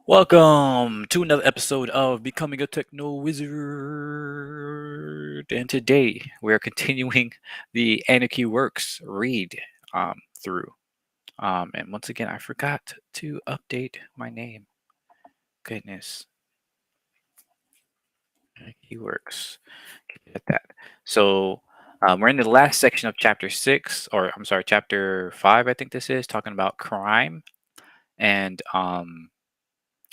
Welcome to another episode of Becoming a Techno Wizard. And today we are continuing the Anarchy Works read through. And once again, I forgot to update my name. Goodness, Anarchy Works. Get that. So we're in the last section of chapter 6, or I'm sorry, chapter 5, I think this is, talking about crime. And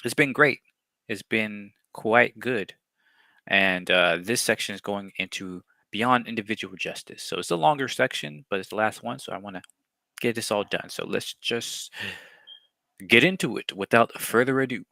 it's been great. It's been quite good. And this section is going into beyond individual justice. So it's a longer section, but it's the last one. So I want to get this all done. So let's just get into it without further ado.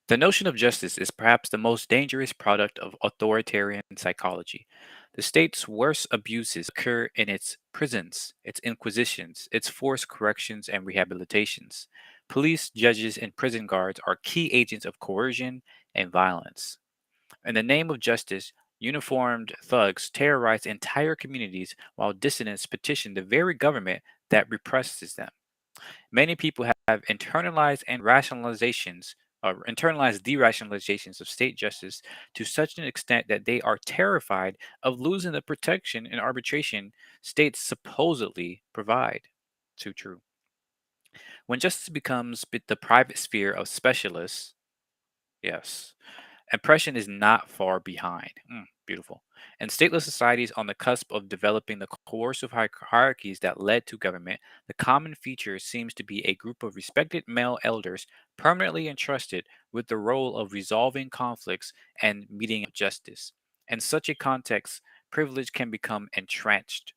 The notion of justice is perhaps the most dangerous product of authoritarian psychology. The state's worst abuses occur in its prisons, its inquisitions, its forced corrections and rehabilitations. Police, judges, and prison guards are key agents of coercion and violence. In the name of justice, uniformed thugs terrorize entire communities while dissidents petition the very government that represses them. Many people have internalized derationalizations of state justice to such an extent that they are terrified of losing the protection and arbitration states supposedly provide. Too true. When justice becomes the private sphere of specialists, yes, oppression is not far behind. Beautiful. And stateless societies on the cusp of developing the coercive hierarchies that led to government, the common feature seems to be a group of respected male elders permanently entrusted with the role of resolving conflicts and meting out justice. In such a context, privilege can become entrenched,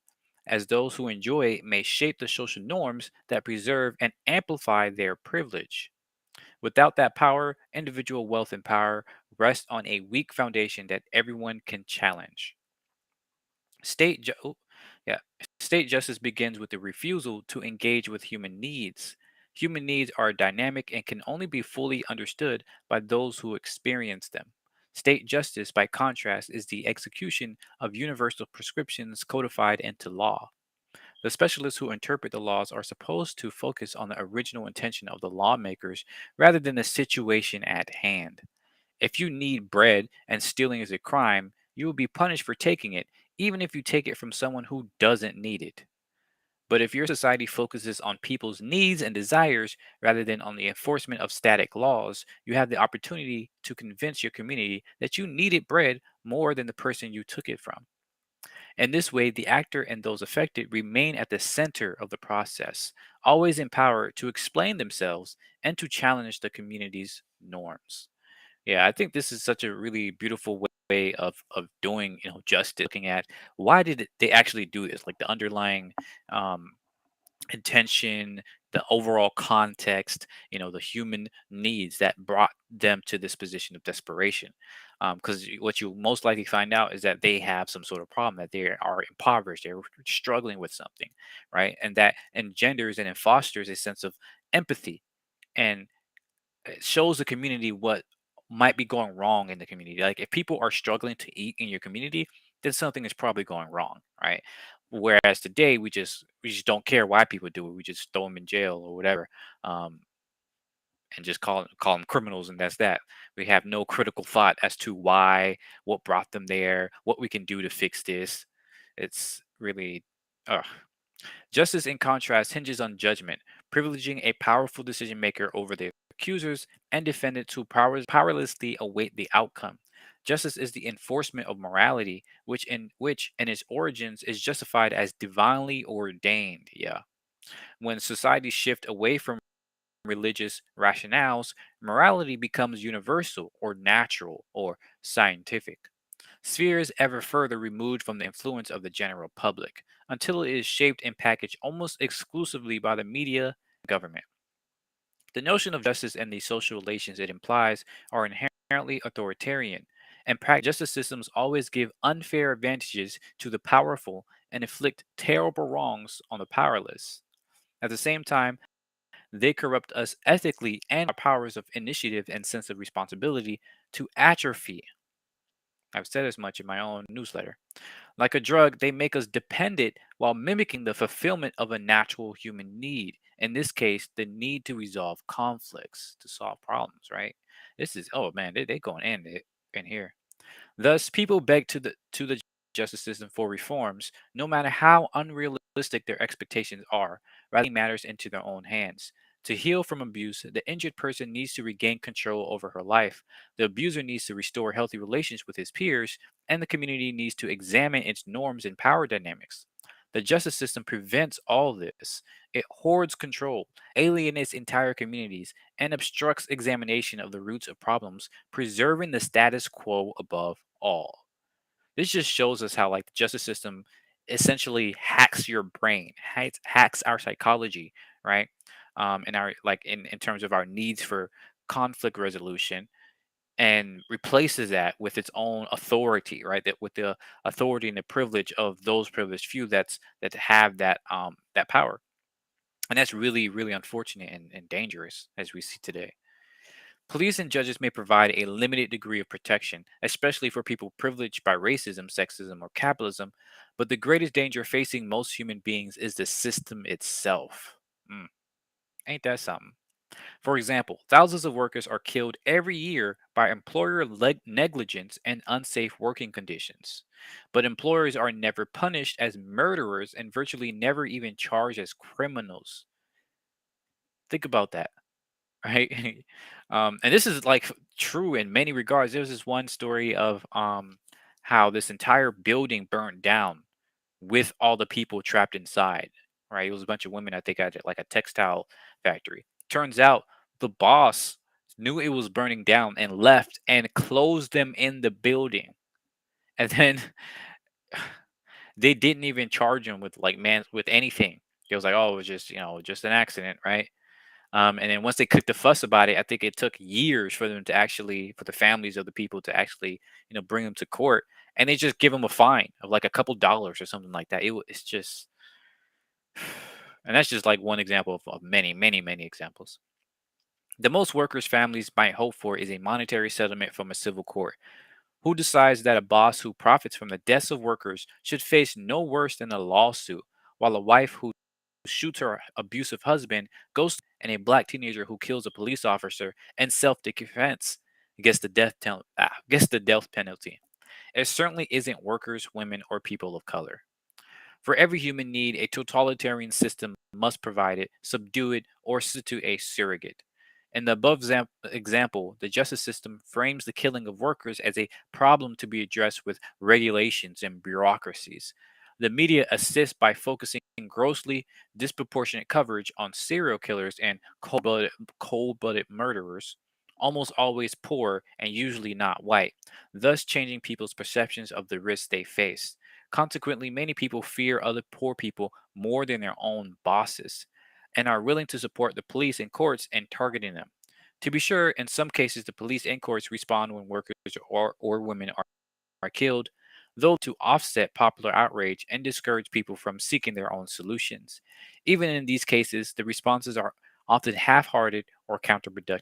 as those who enjoy it may shape the social norms that preserve and amplify their privilege. Without that power, individual wealth and power rest on a weak foundation that everyone can challenge. State, ju- oh, yeah, State justice begins with the refusal to engage with human needs. Human needs are dynamic and can only be fully understood by those who experience them. State justice, by contrast, is the execution of universal prescriptions codified into law. The specialists who interpret the laws are supposed to focus on the original intention of the lawmakers rather than the situation at hand. If you need bread and stealing is a crime, you will be punished for taking it, even if you take it from someone who doesn't need it. But if your society focuses on people's needs and desires rather than on the enforcement of static laws, you have the opportunity to convince your community that you needed bread more than the person you took it from. In this way, the actor and those affected remain at the center of the process, always empowered to explain themselves and to challenge the community's norms. Yeah, I think this is such a really beautiful way of doing justice. Looking at why did they actually do this, like the underlying um, intention, the overall context, the human needs that brought them to this position of desperation. Because what you most likely find out is that they have some sort of problem, that they are impoverished, they're struggling with something, right? And that engenders and it fosters a sense of empathy, and it shows the community what might be going wrong in the community. Like if people are struggling to eat in your community, then something is probably going wrong, right? Whereas today we just don't care why people do it. We just throw them in jail or whatever, um, and just call them criminals, and that's that. We have no critical thought as to why, what brought them there, what we can do to fix this. It's really, ugh. Justice, in contrast, hinges on judgment, privileging a powerful decision maker over their accusers and defendants who powerlessly await the outcome. Justice is the enforcement of morality, which in its origins is justified as divinely ordained. Yeah. When societies shift away from religious rationales, morality becomes universal or natural or scientific. Sphere is ever further removed from the influence of the general public until it is shaped and packaged almost exclusively by the media and government. The notion of justice and the social relations it implies are inherently authoritarian, and practice justice systems always give unfair advantages to the powerful and inflict terrible wrongs on the powerless. At the same time, they corrupt us ethically and our powers of initiative and sense of responsibility to atrophy. I've said as much in my own newsletter. Like a drug, they make us dependent while mimicking the fulfillment of a natural human need. In this case, the need to resolve conflicts to solve problems, right? This is, oh man, they going in here. Thus, people beg to the justice system for reforms, no matter how unrealistic their expectations are, rather than matters into their own hands. To heal from abuse, the injured person needs to regain control over her life. The abuser needs to restore healthy relations with his peers, and the community needs to examine its norms and power dynamics. The justice system prevents all this. It hoards control, alienates entire communities, and obstructs examination of the roots of problems, preserving the status quo above all. This just shows us how like the justice system essentially hacks your brain, hacks our psychology, right? And our like in terms of our needs for conflict resolution, and replaces that with its own authority, right? That with the authority and the privilege of those privileged few that have that power. And that's really, really unfortunate and dangerous as we see today. Police and judges may provide a limited degree of protection, especially for people privileged by racism, sexism, or capitalism, but the greatest danger facing most human beings is the system itself. Mm, ain't that something? For example, thousands of workers are killed every year by employer negligence and unsafe working conditions. But employers are never punished as murderers and virtually never even charged as criminals. Think about that. Right? And this is like true in many regards. There was this one story of how this entire building burned down with all the people trapped inside. Right? It was a bunch of women, I think, at like a textile factory. Turns out the boss knew it was burning down and left and closed them in the building. And then they didn't even charge him with like man with anything. It was like, oh, it was just just an accident, right? And then once they cooked the fuss about it, I think it took years for them to actually, for the families of the people to actually, bring them to court, and they just give them a fine of like a couple dollars or something like that. It's just, and that's just like one example of many, many, many examples. The most workers' families might hope for is a monetary settlement from a civil court, who decides that a boss who profits from the deaths of workers should face no worse than a lawsuit, while a wife who shoots her abusive husband goes and a black teenager who kills a police officer in self-defense gets the death penalty. It certainly isn't workers, women, or people of color. For every human need, a totalitarian system must provide it, subdue it, or substitute a surrogate. In the above example, the justice system frames the killing of workers as a problem to be addressed with regulations and bureaucracies. The media assists by focusing grossly disproportionate coverage on serial killers and cold blooded murderers, almost always poor and usually not white, thus changing people's perceptions of the risks they face. Consequently, many people fear other poor people more than their own bosses and are willing to support the police and courts in targeting them. To be sure, in some cases, the police and courts respond when workers or women are killed, though to offset popular outrage and discourage people from seeking their own solutions. Even in these cases, the responses are often half hearted or counterproductive.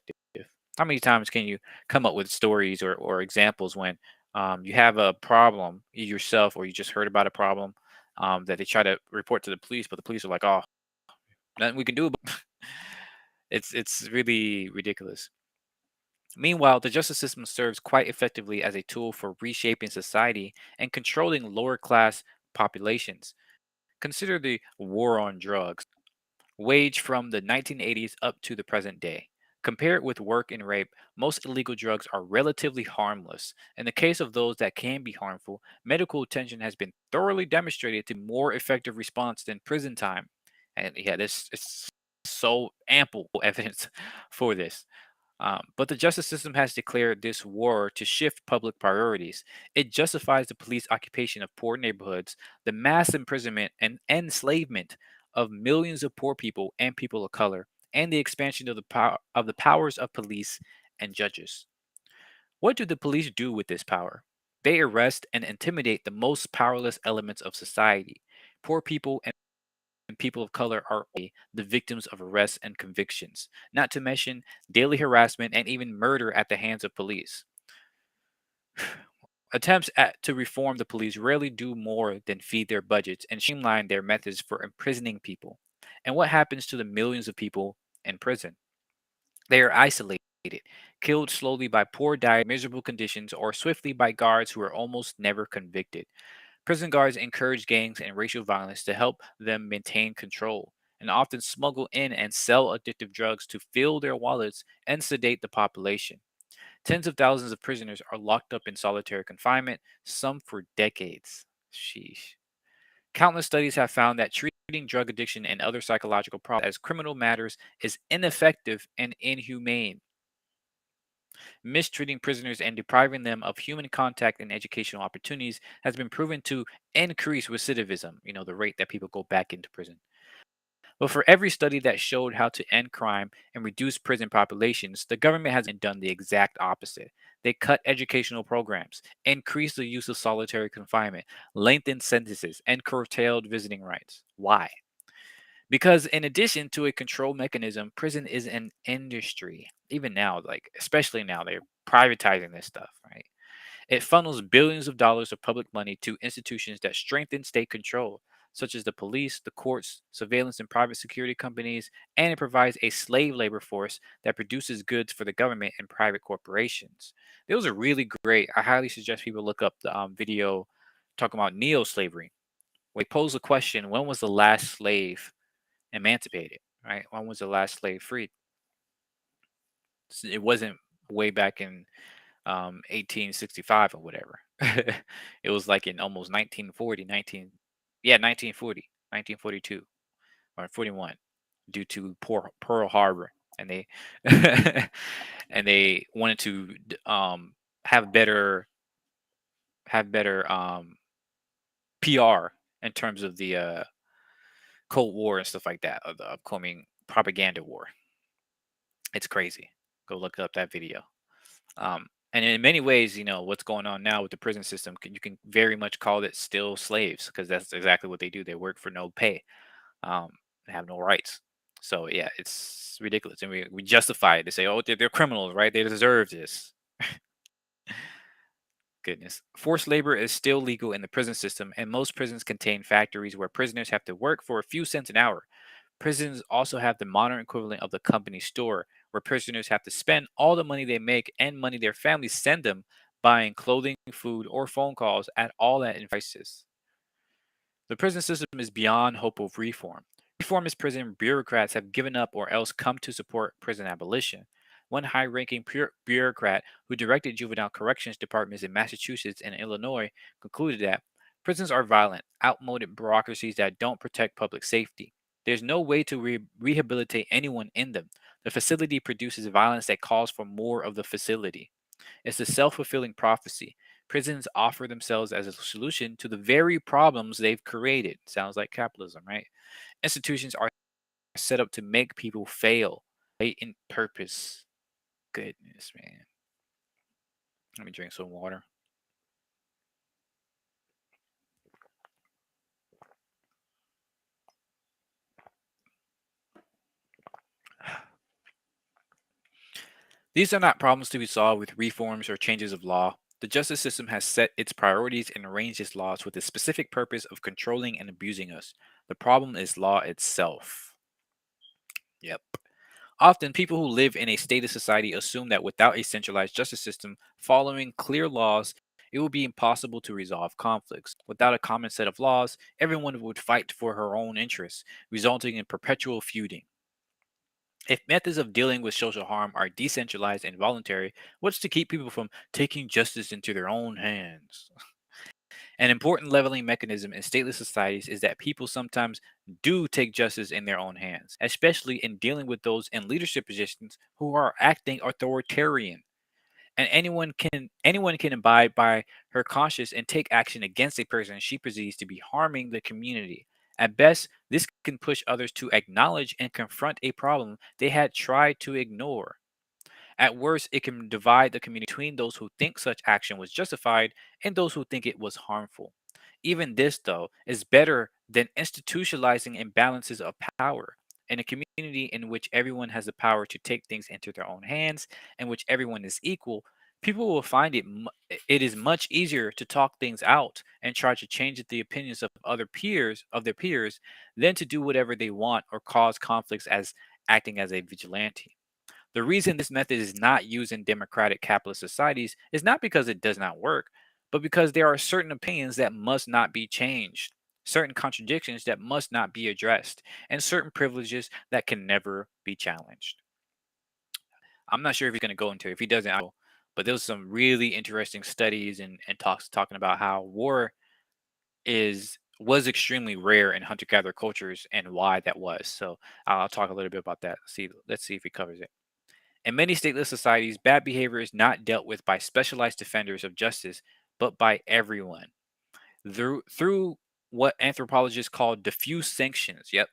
How many times can you come up with stories or examples when you have a problem yourself, or you just heard about a problem that they try to report to the police, but the police are like, oh, nothing we can do about it's really ridiculous. Meanwhile, the justice system serves quite effectively as a tool for reshaping society and controlling lower class populations. Consider the war on drugs, waged from the 1980s up to the present day. Compare it with work and rape, most illegal drugs are relatively harmless. In the case of those that can be harmful, medical attention has been thoroughly demonstrated to be more effective response than prison time. And yeah, this is so ample evidence for this. But the justice system has declared this war to shift public priorities. It justifies the police occupation of poor neighborhoods, the mass imprisonment and enslavement of millions of poor people and people of color, and the expansion of the powers of police and judges. What do the police do with this power? They arrest and intimidate the most powerless elements of society. Poor people and people of color are the victims of arrests and convictions, not to mention daily harassment and even murder at the hands of police. To reform the police rarely do more than feed their budgets and streamline their methods for imprisoning people. And what happens to the millions of people in prison? They are isolated, killed slowly by poor diet, miserable conditions, or swiftly by guards who are almost never convicted. Prison guards encourage gangs and racial violence to help them maintain control, and often smuggle in and sell addictive drugs to fill their wallets and sedate the population. Tens of thousands of prisoners are locked up in solitary confinement, some for decades. Sheesh. Countless studies have found that treating drug addiction and other psychological problems as criminal matters is ineffective and inhumane. Mistreating prisoners and depriving them of human contact and educational opportunities has been proven to increase recidivism, the rate that people go back into prison. But for every study that showed how to end crime and reduce prison populations, the government has done the exact opposite. They cut educational programs, increased the use of solitary confinement, lengthened sentences, and curtailed visiting rights. Why? Because in addition to a control mechanism, prison is an industry. Even now, like especially now, they're privatizing this stuff, right? It funnels billions of dollars of public money to institutions that strengthen state control, such as the police, the courts, surveillance and private security companies, and it provides a slave labor force that produces goods for the government and private corporations. Those are really great. I highly suggest people look up the video talking about neo slavery. We pose the question, when was the last slave emancipated, right? When was the last slave freed? It wasn't way back in 1865 or whatever. It was like in almost 1940, 1940, 1942 or 41 due to poor Pearl Harbor. And they and they wanted to have better PR in terms of the Cold War and stuff like that, of the upcoming propaganda war. It's crazy. Go look up that video. And in many ways, what's going on now with the prison system, you can very much call it still slaves because that's exactly what they do. They work for no pay, they have no rights. So yeah, it's ridiculous, and we justify it. They say, "Oh, they're criminals, right? They deserve this." Goodness, forced labor is still legal in the prison system, and most prisons contain factories where prisoners have to work for a few cents an hour. Prisons also have the modern equivalent of the company store, where prisoners have to spend all the money they make and money their families send them buying clothing, food, or phone calls at all at in prices. The prison system is beyond hope of reform. Reformist prison bureaucrats have given up or else come to support prison abolition. One high ranking bureaucrat who directed juvenile corrections departments in Massachusetts and Illinois concluded that prisons are violent, outmoded bureaucracies that don't protect public safety. There's no way to rehabilitate anyone in them. The facility produces violence that calls for more of the facility. It's a self fulfilling prophecy. Prisons offer themselves as a solution to the very problems they've created. Sounds like capitalism, right? Institutions are set up to make people fail. Blatant purpose. Goodness, man. Let me drink some water. These are not problems to be solved with reforms or changes of law. The justice system has set its priorities and arranged its laws with the specific purpose of controlling and abusing us. The problem is law itself. Yep. Often, people who live in a state of society assume that without a centralized justice system following clear laws, it will be impossible to resolve conflicts. Without a common set of laws, everyone would fight for her own interests, resulting in perpetual feuding. If methods of dealing with social harm are decentralized and voluntary, what's to keep people from taking justice into their own hands? An important leveling mechanism in stateless societies is that people sometimes do take justice in their own hands, especially in dealing with those in leadership positions who are acting authoritarian. And anyone can abide by her conscience and take action against a person she perceives to be harming the community. At best, this can push others to acknowledge and confront a problem they had tried to ignore. At worst, it can divide the community between those who think such action was justified and those who think it was harmful. Even this, though, is better than institutionalizing imbalances of power. In a community in which everyone has the power to take things into their own hands, and which everyone is equal, People will find it is much easier to talk things out and try to change the opinions of their peers than to do whatever they want or cause conflicts as acting as a vigilante. The reason this method is not used in democratic capitalist societies is not because it does not work, but because there are certain opinions that must not be changed, certain contradictions that must not be addressed, and certain privileges that can never be challenged. I'm not sure if he's going to go into it. If he doesn't, I will. But there was some really interesting studies and talks talking about how war is was extremely rare in hunter-gatherer cultures and why that was. So I'll talk a little bit about that. Let's see if he covers it. In many stateless societies, bad behavior is not dealt with by specialized defenders of justice, but by everyone through what anthropologists call diffuse sanctions. Yep,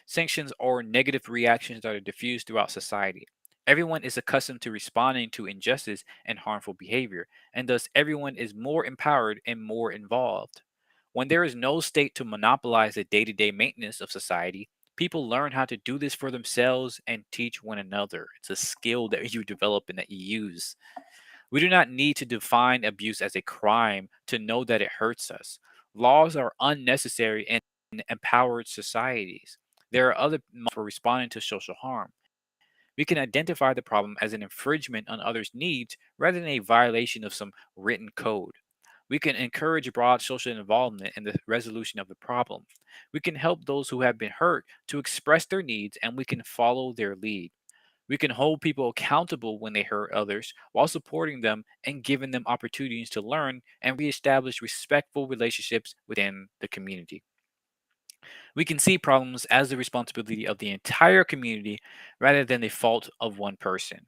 sanctions are negative reactions that are diffused throughout society. Everyone is accustomed to responding to injustice and harmful behavior, and thus everyone is more empowered and more involved. When there is no state to monopolize the day to day maintenance of society, people learn how to do this for themselves and teach one another. It's a skill that you develop and that you use. We do not need to define abuse as a crime to know that it hurts us. Laws are unnecessary in empowered societies. There are other methods for responding to social harm. We can identify the problem as an infringement on others' needs rather than a violation of some written code. We can encourage broad social involvement in the resolution of the problem. We can help those who have been hurt to express their needs and we can follow their lead. We can hold people accountable when they hurt others while supporting them and giving them opportunities to learn and reestablish respectful relationships within the community. We can see problems as the responsibility of the entire community rather than the fault of one person.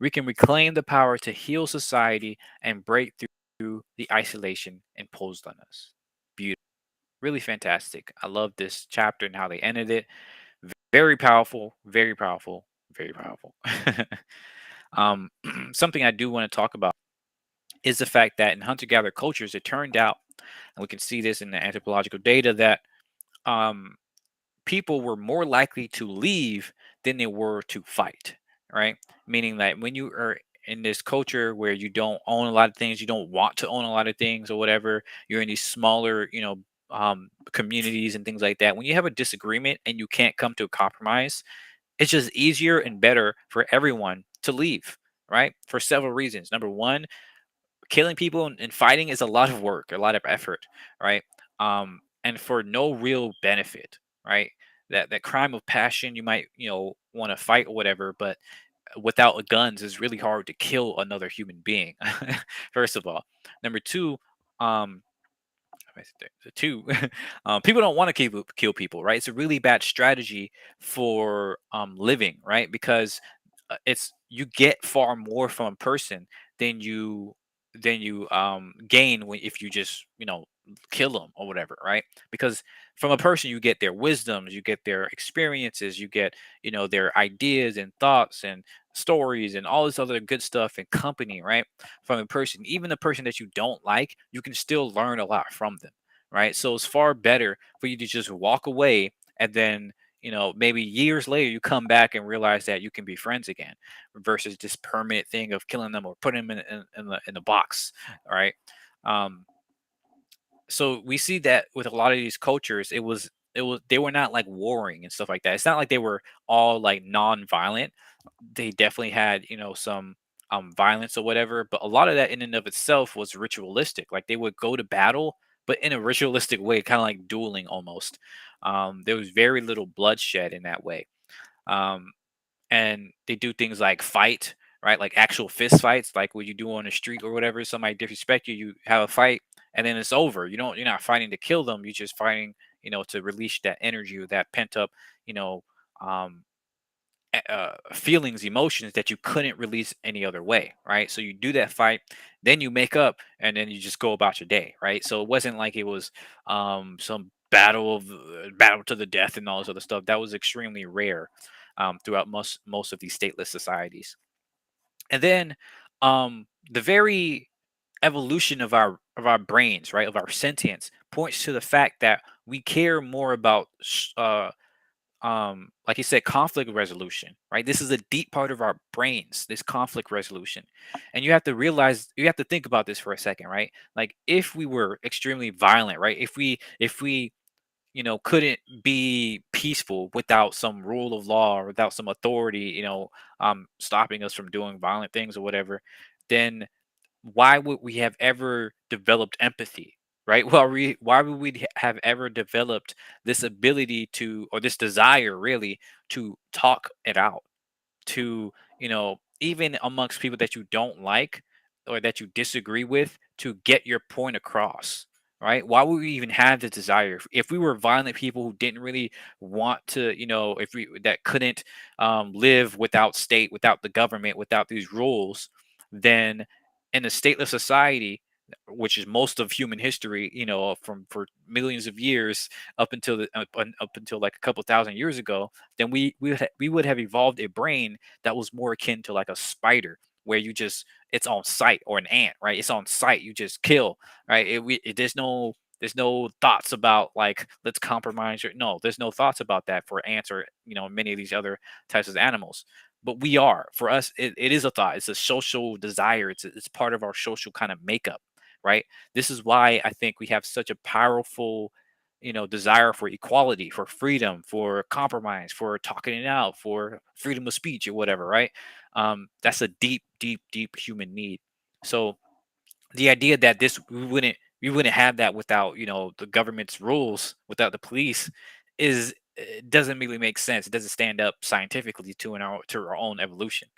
We can reclaim the power to heal society and break through the isolation imposed on us. Beautiful. Really fantastic. I love this chapter and how they ended it. Very powerful, very powerful, very powerful. um, Something I do want to talk about is the fact that in hunter-gatherer cultures, it turned out, and we can see this in the anthropological data, that um, people were more likely to leave than they were to fight, right? Meaning that when you are in this culture where you don't own a lot of things, you don't want to own a lot of things or whatever, you're in these smaller, communities and things like that. When you have a disagreement and you can't come to a compromise, it's just easier and better for everyone to leave, right? For several reasons. Number one, killing people and fighting is a lot of work, a lot of effort, right? And for no real benefit, right? That crime of passion, you might want to fight or whatever, but without guns, it's really hard to kill another human being. First of all, number two, um, the two, people don't want to kill people, right? It's a really bad strategy for living, right? Because it's you get far more from a person than you gain when if you just kill them or whatever, right? Because from a person you get their wisdoms, you get their experiences, you get their ideas and thoughts and stories and all this other good stuff and company, right? From a person, even the person that you don't like, you can still learn a lot from them, right? So it's far better for you to just walk away and then maybe years later you come back and realize that you can be friends again versus this permanent thing of killing them or putting them in the box, right? um so we see that with a lot of these cultures, it was they were not like warring and stuff like that. It's not like they were all like non-violent. They definitely had some violence or whatever, but a lot of that in and of itself was ritualistic. Like they would go to battle but in a ritualistic way, kind of like dueling almost. There was very little bloodshed in that way. um and they do things like fight, right? Like actual fist fights, like what you do on the street or whatever. Somebody disrespect you, you have a fight, and then it's over. You're not fighting to kill them. You're just fighting, to release that energy or that pent up, you know, um, feelings, emotions that you couldn't release any other way, right? So you do that fight, then you make up, and then you just go about your day, right? So it wasn't like it was some battle to the death and all this other stuff. That was extremely rare throughout most of these stateless societies. And then the very evolution of our brains, right, of our sentience, points to the fact that we care more about like you said, conflict resolution, right? This is a deep part of our brains, this conflict resolution. And you have to realize, you have to think about this for a second, right? Like if we were extremely violent, right? If we couldn't be peaceful without some rule of law or without some authority, stopping us from doing violent things or whatever, then why would we have ever developed empathy, right? Well, why would we have ever developed this ability to, or this desire really, to talk it out, to, even amongst people that you don't like or that you disagree with, to get your point across, right? Why would we even have the desire if we were violent people who didn't really want to, if we that couldn't live without state, without the government, without these rules? Then in a stateless society, which is most of human history, from for millions of years up until up until like a couple thousand years ago, then we would have evolved a brain that was more akin to like a spider, where you just, it's on sight, or an ant, right? It's on sight, you just kill, right? There's no thoughts about like, let's compromise, or no, there's no thoughts about that for ants, or many of these other types of animals. But we are, for us, it is a thought, it's a social desire, it's part of our social kind of makeup, right? This is why I think we have such a powerful, desire for equality, for freedom, for compromise, for talking it out, for freedom of speech or whatever, right? That's a deep, deep, deep human need. So the idea that this we wouldn't have that without, the government's rules, without the police, is doesn't really make sense. It doesn't stand up scientifically to our own evolution.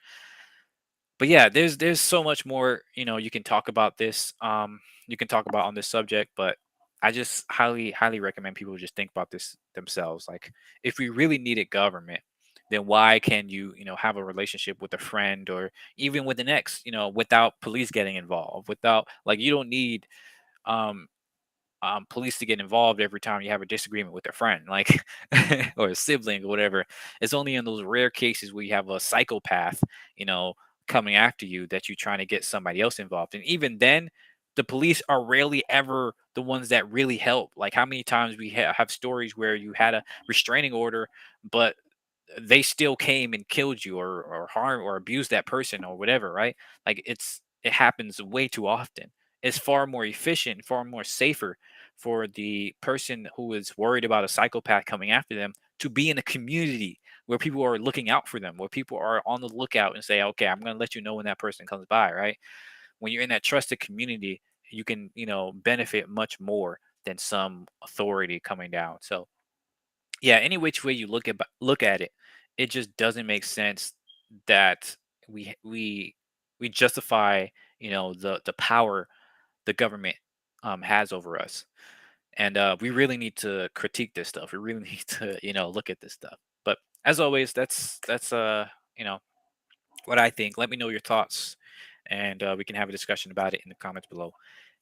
But yeah, there's so much more, you can talk about this, you can talk about on this subject. But I just highly recommend people just think about this themselves. Like, if we really needed government, then why can you, have a relationship with a friend, or even with an ex, without police getting involved, without, like, you don't need um police to get involved every time you have a disagreement with a friend, like, or a sibling or whatever. It's only in those rare cases where you have a psychopath, you know, coming after you, that you're trying to get somebody else involved. And even then, the police are rarely ever the ones that really help. Like, how many times we have stories where you had a restraining order, but they still came and killed you, or harm or abused that person or whatever, right? Like, it happens way too often. It's far more efficient, far more safer for the person who is worried about a psychopath coming after them to be in a community where people are looking out for them, where people are on the lookout and say, okay, I'm going to let you know when that person comes by, right? When you're in that trusted community, you can, benefit much more than some authority coming down. So yeah, any which way you look at it, it just doesn't make sense that we justify, the power the government has over us. And we really need to critique this stuff. We really need to, look at this stuff. But as always, that's you know what I think. Let me know your thoughts, and we can have a discussion about it in the comments below.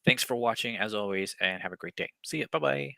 Thanks for watching, as always, and have a great day. See ya. Bye bye.